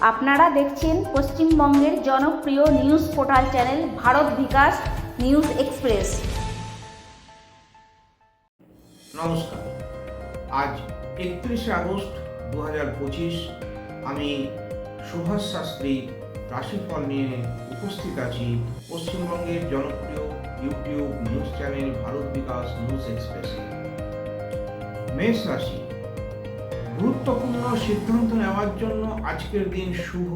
আপনারা দেখছেন পশ্চিমবঙ্গের জনপ্রিয় নিউজ পোর্টাল চ্যানেল ভারত বিকাশ নিউজ এক্সপ্রেস। নমস্কার। আজ 31শে আগস্ট 2025। আমি সুভাষ শাস্ত্রী রাশিফল নিয়ে উপস্থিত আছি পশ্চিমবঙ্গের জনপ্রিয় ইউটিউব নিউজ চ্যানেল ভারত বিকাশ নিউজ এক্সপ্রেসে। মেষ রাশি, গুরুত্বপূর্ণ সিদ্ধান্ত নেওয়ার জন্য আজকের দিন শুভ।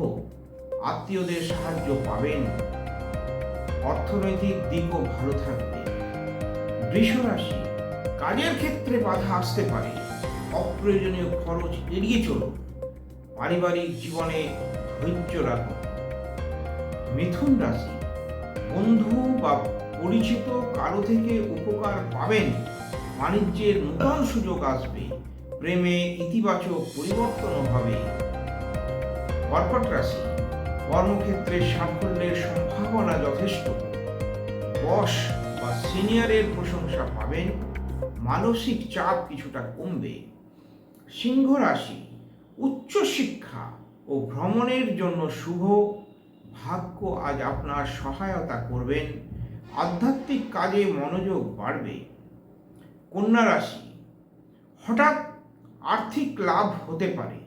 আত্মীয়দের সাহায্য পাবেন। অর্থনৈতিক দিকও ভালো থাকবে। বৃষ রাশি, কাজের ক্ষেত্রে বাধা আসতে পারে। অপ্রয়োজনীয় খরচ এড়িয়ে চলুন। পারিবারিক জীবনে ধৈর্য রাখুন। মিথুন রাশি, বন্ধু বা পরিচিত কারো থেকে উপকার পাবেন। বাণিজ্যের নতুন সুযোগ আসবে। প্রেমে ইতিবাচক পরিবর্তন হবে। কর্কট রাশি, কর্মক্ষেত্রে সাফল্যের সম্ভাবনা যথেষ্ট। বস বা সিনিয়রের প্রশংসা পাবেন। মানসিক চাপ কিছুটা কমবে। সিংহ রাশি, উচ্চশিক্ষা ও ভ্রমণের জন্য শুভ। ভাগ্য আজ আপনার সহায়তা করবেন। আধ্যাত্মিক কাজে মনোযোগ বাড়বে। কন্যা রাশি, হঠাৎ আর্থিক লাভ হতে পারে।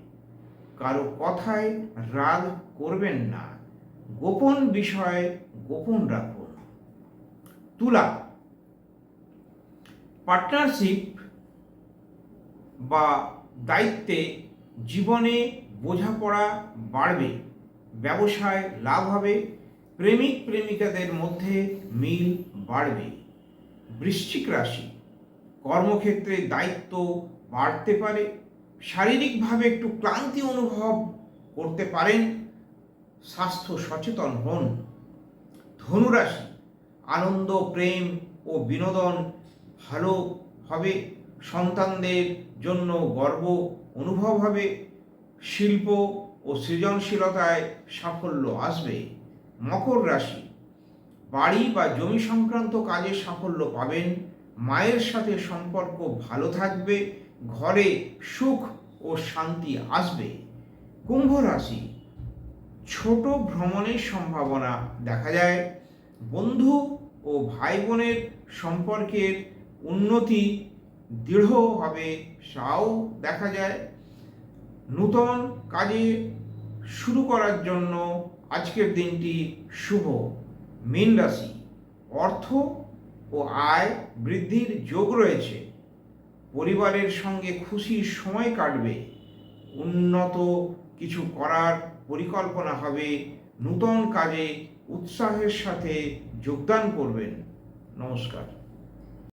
কারো কথায় রাগ করবেন না। গোপন বিষয় গোপন রাখুন। তুলা, পার্টনারশিপ বা দায়িত্বে জীবনে বোঝাপড়া বাড়বে। ব্যবসায় লাভ হবে। প্রেমিক প্রেমিকাদের মধ্যে মিল বাড়বে। বৃশ্চিক রাশি, কর্মক্ষেত্রে দায়িত্ব বাড়তে পারে। শারীরিকভাবে একটু ক্লান্তি অনুভব করতে পারেন। স্বাস্থ্য সচেতন হন। ধনুরাশি, আনন্দ, প্রেম ও বিনোদন ভালো হবে। সন্তানদের জন্য গর্ব অনুভব হবে। শিল্প ও সৃজনশীলতায় সাফল্য আসবে। মকর রাশি, বাড়ি বা জমি সংক্রান্ত কাজে সাফল্য পাবেন। মায়ের সাথে সম্পর্ক ভালো থাকবে। ঘরে সুখ ও শান্তি আসবে। কুম্ভ রাশি, ছোট ভ্রমণের সম্ভাবনা দেখা যায়। বন্ধু ও ভাই বোনের সম্পর্কের উন্নতি দৃঢ় হবে, তাও দেখা যায়। নূতন কাজে শুরু করার জন্য আজকের দিনটি শুভ। মীন রাশি, অর্থ ও আয় বৃদ্ধির যোগ রয়েছে। পরিবারের সঙ্গে খুশির সময় কাটবে। উন্নত কিছু করার পরিকল্পনা হবে। নূতন কাজে উৎসাহের সাথে যোগদান করবেন। নমস্কার।